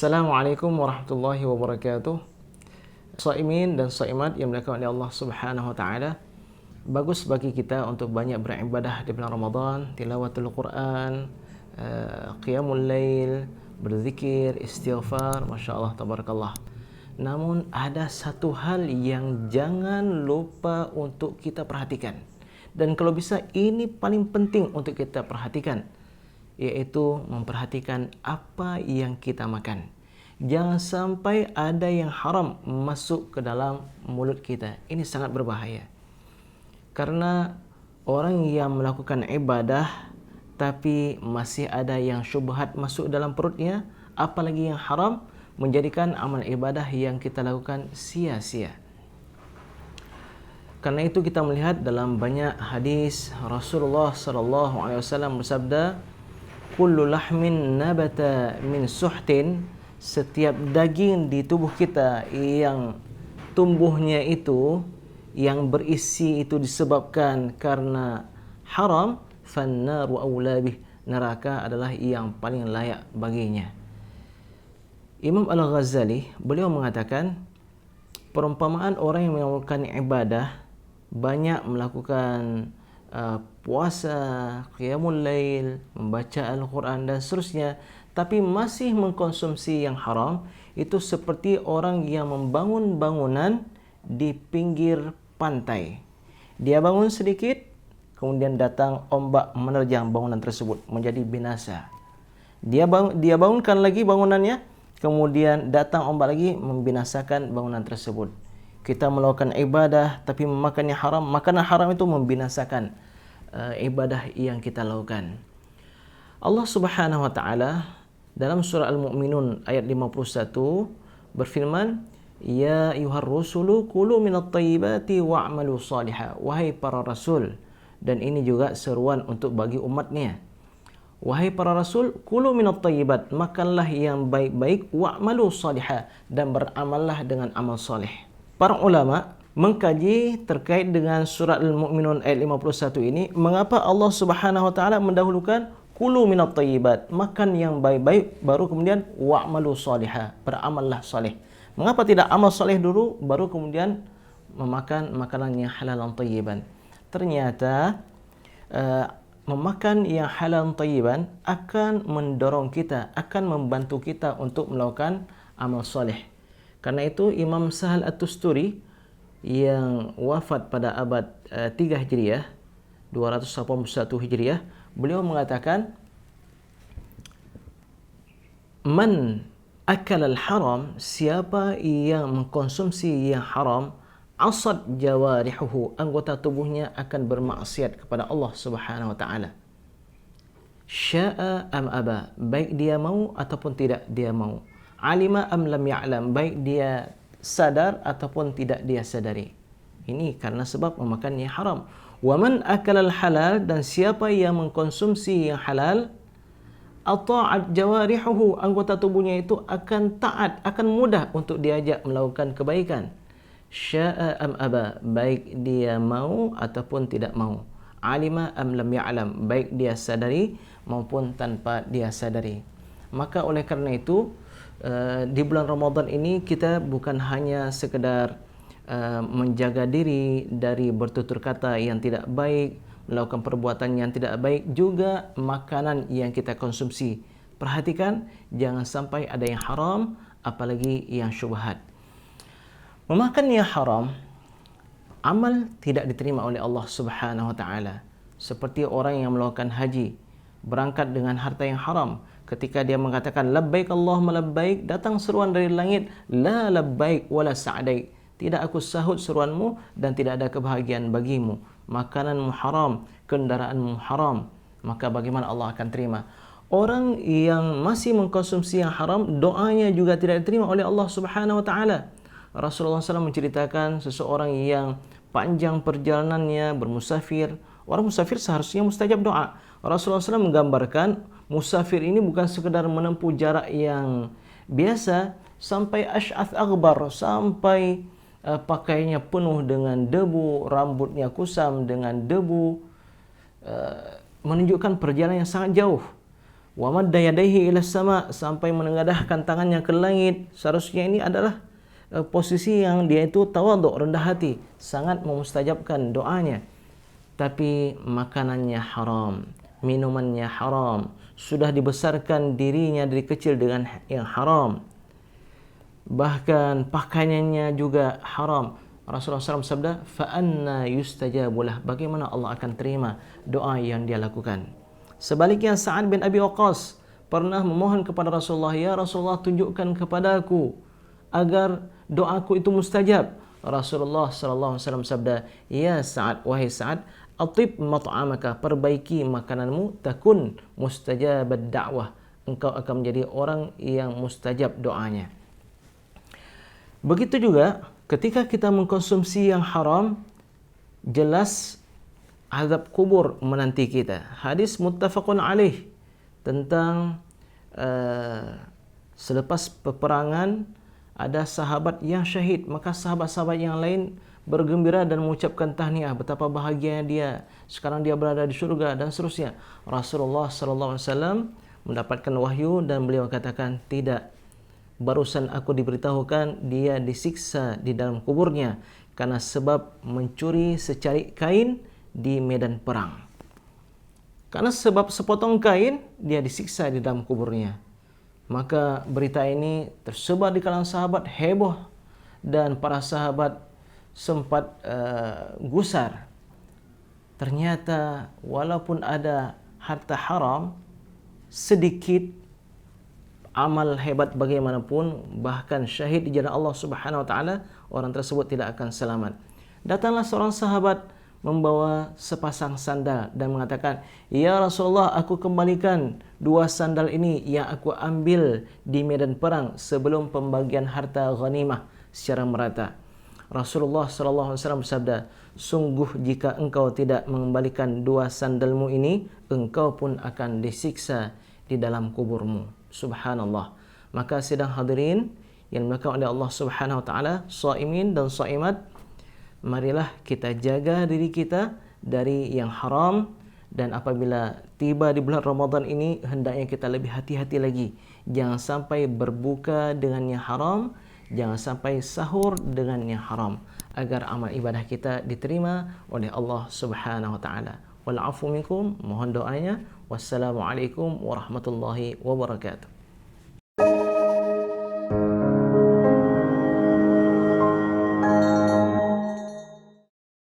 Assalamualaikum warahmatullahi wabarakatuh. Shaimin dan shaimat yang dimuliakan oleh Allah Subhanahu wa taala. Bagus bagi kita untuk banyak beribadah di bulan Ramadan, tilawatul Quran, qiyamul lail, berzikir, istighfar, masya-Allah tabarakallah. Namun ada satu hal yang jangan lupa untuk kita perhatikan. Dan kalau bisa ini paling penting untuk kita perhatikan, yaitu memperhatikan apa yang kita makan. Jangan sampai ada yang haram masuk ke dalam mulut kita. Ini sangat berbahaya. Karena orang yang melakukan ibadah tapi masih ada yang syubhat masuk dalam perutnya, apalagi yang haram, menjadikan amal ibadah yang kita lakukan sia-sia. Karena itu kita melihat dalam banyak hadis Rasulullah sallallahu alaihi wasallam bersabda, kullu lahmin nabata min suhtin, setiap daging di tubuh kita yang tumbuhnya itu, yang berisi itu disebabkan karena haram, fannaru aula bih, neraka adalah yang paling layak baginya. Imam Al-Ghazali beliau mengatakan, perumpamaan orang yang melakukan ibadah, banyak melakukan puasa, qiyamul lail, membaca Al-Quran dan seterusnya, tapi masih mengkonsumsi yang haram, itu seperti orang yang membangun bangunan di pinggir pantai. Dia bangun sedikit, kemudian datang ombak menerjang bangunan tersebut, menjadi binasa. Dia bangunkan lagi bangunannya, kemudian datang ombak lagi membinasakan bangunan tersebut. Kita melakukan ibadah tapi memakannya haram, makanan haram itu membinasakan ibadah yang kita lakukan. Allah Subhanahu wa taala dalam surah Al-Mu'minun ayat 51 berfirman, ya ayyuhar rusulu kulu minat thayyibati wa'malu salihah. Wahai para rasul, dan ini juga seruan untuk bagi umatnya. Wahai para rasul, kulu minat thayyibat, makanlah yang baik-baik, wa'malu salihah, dan beramallah dengan amal saleh. Para ulama mengkaji terkait dengan surat Al-Mu'minun ayat 51 ini, mengapa Allah Subhanahu wa taala mendahulukan kulu minat thayyibat, makan yang baik-baik, baru kemudian wa'malu salihah, beramallah saleh. Mengapa tidak amal saleh dulu baru kemudian memakan makanan yang halal dan thayyiban? Ternyata memakan yang halal dan thayyiban akan mendorong kita, akan membantu kita untuk melakukan amal saleh. Karena itu Imam Sahal At-Tusturi yang wafat pada abad 3 Hijriah, 281 Hijriah, beliau mengatakan, man akal al-haram, siapa yang mengkonsumsi yang haram, asad jawarihuhu, anggota tubuhnya akan bermaksiat kepada Allah Subhanahu wa taala. Sya'a am aba, baik dia mau ataupun tidak dia mau. Alima am lam ya'lam, baik dia sadar ataupun tidak dia sadari. Ini karena sebab memakan yang haram. Wa man akala al-halal, dan siapa yang mengkonsumsi yang halal, ata'at jawarihuhu, anggota tubuhnya itu akan taat, akan mudah untuk diajak melakukan kebaikan. Sya'a am aba, baik dia mau ataupun tidak mau. Alima am lam ya'lam, baik dia sadari maupun tanpa dia sadari. Maka oleh kerana itu, di bulan Ramadan ini kita bukan hanya sekedar menjaga diri dari bertutur kata yang tidak baik, melakukan perbuatan yang tidak baik, juga makanan yang kita konsumsi. Perhatikan, jangan sampai ada yang haram, apalagi yang syubhat. Memakan yang haram, amal tidak diterima oleh Allah Subhanahu wa taala. Seperti orang yang melakukan haji, berangkat dengan harta yang haram. Ketika dia mengatakan labbaik Allahumma labbaik, datang seruan dari langit, la labbaik wala sa'daik, tidak aku sahut seruanmu dan tidak ada kebahagiaan bagimu. Makananmu haram, kendaraanmu haram, maka bagaimana Allah akan terima? Orang yang masih mengkonsumsi yang haram, doanya juga tidak diterima oleh Allah Subhanahu wa taala. Rasulullah SAW menceritakan seseorang yang panjang perjalanannya, bermusafir. Orang musafir seharusnya mustajab doa. Rasulullah SAW menggambarkan musafir ini bukan sekedar menempuh jarak yang biasa, sampai asy'ath aghbar, sampai pakaiannya penuh dengan debu, rambutnya kusam dengan debu, menunjukkan perjalanan yang sangat jauh. Wa madda yadayhi ila sama, sampai menengadahkan tangannya ke langit. Seharusnya ini adalah posisi yang dia itu tawaduk, rendah hati, sangat memustajabkan doanya. Tapi makanannya haram, minumannya haram, sudah dibesarkan dirinya dari kecil dengan yang haram. Bahkan pakaiannya juga haram. Rasulullah SAW sabda, "Fa'anna yustajabulah." Bagaimana Allah akan terima doa yang dia lakukan? Sebaliknya Sa'ad bin Abi Waqqas pernah memohon kepada Rasulullah, "Ya Rasulullah, tunjukkan kepadaku agar doaku itu mustajab." Rasulullah SAW sabda, "Ya Sa'ad, wahai Sa'ad, atib mat'amaka, perbaiki makananmu, takun mustajabad da'wah, engkau akan menjadi orang yang mustajab doanya." Begitu juga ketika kita mengkonsumsi yang haram, jelas azab kubur menanti kita. Hadis muttafaqun alaih tentang selepas peperangan ada sahabat yang syahid, maka sahabat-sahabat yang lain bergembira dan mengucapkan tahniah betapa bahagianya dia, sekarang dia berada di syurga dan seterusnya. Rasulullah sallallahu alaihi wasallam mendapatkan wahyu dan beliau katakan, "Tidak, barusan aku diberitahukan dia disiksa di dalam kuburnya karena sebab mencuri secari kain di medan perang." Karena sebab sepotong kain dia disiksa di dalam kuburnya. Maka berita ini tersebar di kalangan sahabat, heboh, dan para sahabat sempat gusar. Ternyata walaupun ada harta haram, sedikit amal hebat bagaimanapun, bahkan syahid di jalan Allah Subhanahu wa taala, orang tersebut tidak akan selamat. Datanglah seorang sahabat membawa sepasang sandal dan mengatakan, "Ya Rasulullah, aku kembalikan dua sandal ini yang aku ambil di medan perang sebelum pembagian harta ghanimah secara merata." Rasulullah sallallahu alaihi wasallam bersabda, "Sungguh jika engkau tidak mengembalikan dua sandalmu ini, engkau pun akan disiksa di dalam kuburmu." Subhanallah. Maka sidang hadirin yang dimuliakan oleh Allah Subhanahu wa taala, shaimin dan shaimat, marilah kita jaga diri kita dari yang haram, dan apabila tiba di bulan Ramadan ini hendaknya kita lebih hati-hati lagi. Jangan sampai berbuka dengan yang haram, jangan sampai sahur dengan yang haram, agar amal ibadah kita diterima oleh Allah Subhanahu wa taala. Wal afu minkum, mohon doanya. Wassalamualaikum warahmatullahi wabarakatuh.